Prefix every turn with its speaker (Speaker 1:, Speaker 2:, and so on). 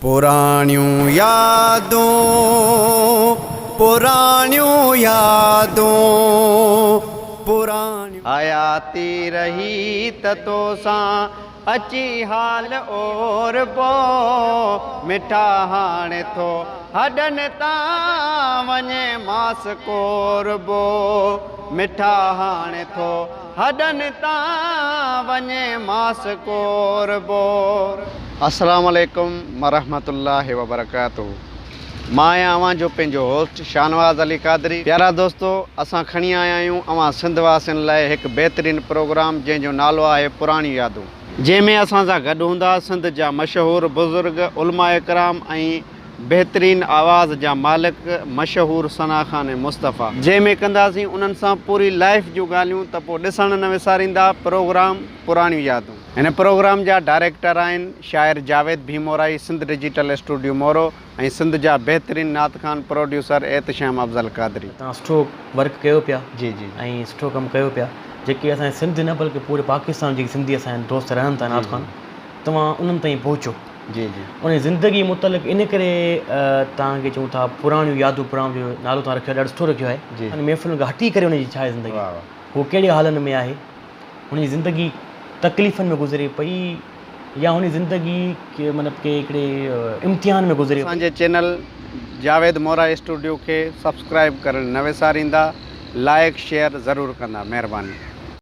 Speaker 1: पुराणियूं यादूं पुराणियूं यादूं पुराणियूं हयाती रही त तोसां अची हाल और बो मिठा हाणे थो हडन तां वञे मास कोरबो मिठा हाणे थो हडन तां वञे मास कोरबो। अस्सलाम वालेकुम वरहमतुल्लाहि वबरकातुहू। मां आहियां अवां जो पंहिंजो होस्ट शाहनवाज़ अली क़ादरी। प्यारा दोस्तो, असां खणी आया आहियूं अवां सिंध वासियुनि लाइ हिकु बहितरीनु प्रोग्राम जंहिंजो नालो आहे पुराणी यादूं, जंहिंमें असां सां गॾु हूंदा सिंध जा मशहूरु बुज़ुर्ग उलमा इकराम ऐं बहितरीनु आवाज़ जा मालिक मशहूरु सना ख़ान मुस्तफ़ा, जंहिंमें कंदासीं उन्हनि सां पूरी लाइफ जूं ॻाल्हियूं। त पोइ ॾिसण न विसारींदा प्रोग्राम पुराणियूं यादूं। हिन प्रोग्राम जा डायरेक्टर आहिनि शाइर जावेद भीमोराई, सिंध डिजिटल स्टूडियो मोरो, ऐं सिंध जा बहितरीनु नात ख़ान प्रोड्यूसर एहतशाम अफ़ज़ल क़ादरी।
Speaker 2: तव्हां सुठो वर्क कयो पिया
Speaker 1: जी जी
Speaker 2: ऐं सुठो कमु कयो पिया। जेके असांजे सिंध न बल्कि पूरे पाकिस्तान जेके सिंधी असांजा दोस्त रहनि था नात ख़ान, तव्हां उन्हनि ताईं पहुचो।
Speaker 1: जी जी
Speaker 2: उन ज़िंदगी मुतलिक़ इन करे तव्हांखे चऊं था पुराणियूं यादूं। पुराणो जो नालो तव्हां रखियो, ॾाढो सुठो रखियो आहे।
Speaker 1: जी
Speaker 2: अने महफ़िल खां हटी करे उनजी छा आहे ज़िंदगी, हू कहिड़े हालनि में आहे, हुनजी ज़िंदगी तकलीफ़ुनि में गुज़रे पई या हुन ज़िंदगी के मतिलबु के हिकिड़े इम्तिहान में गुज़रे।
Speaker 1: असांजे चैनल जावेद मोरा स्टूडियो खे सब्सक्राइब करणु न विसारींदा, लाइक शेयर ज़रूरु कंदा, महिरबानी।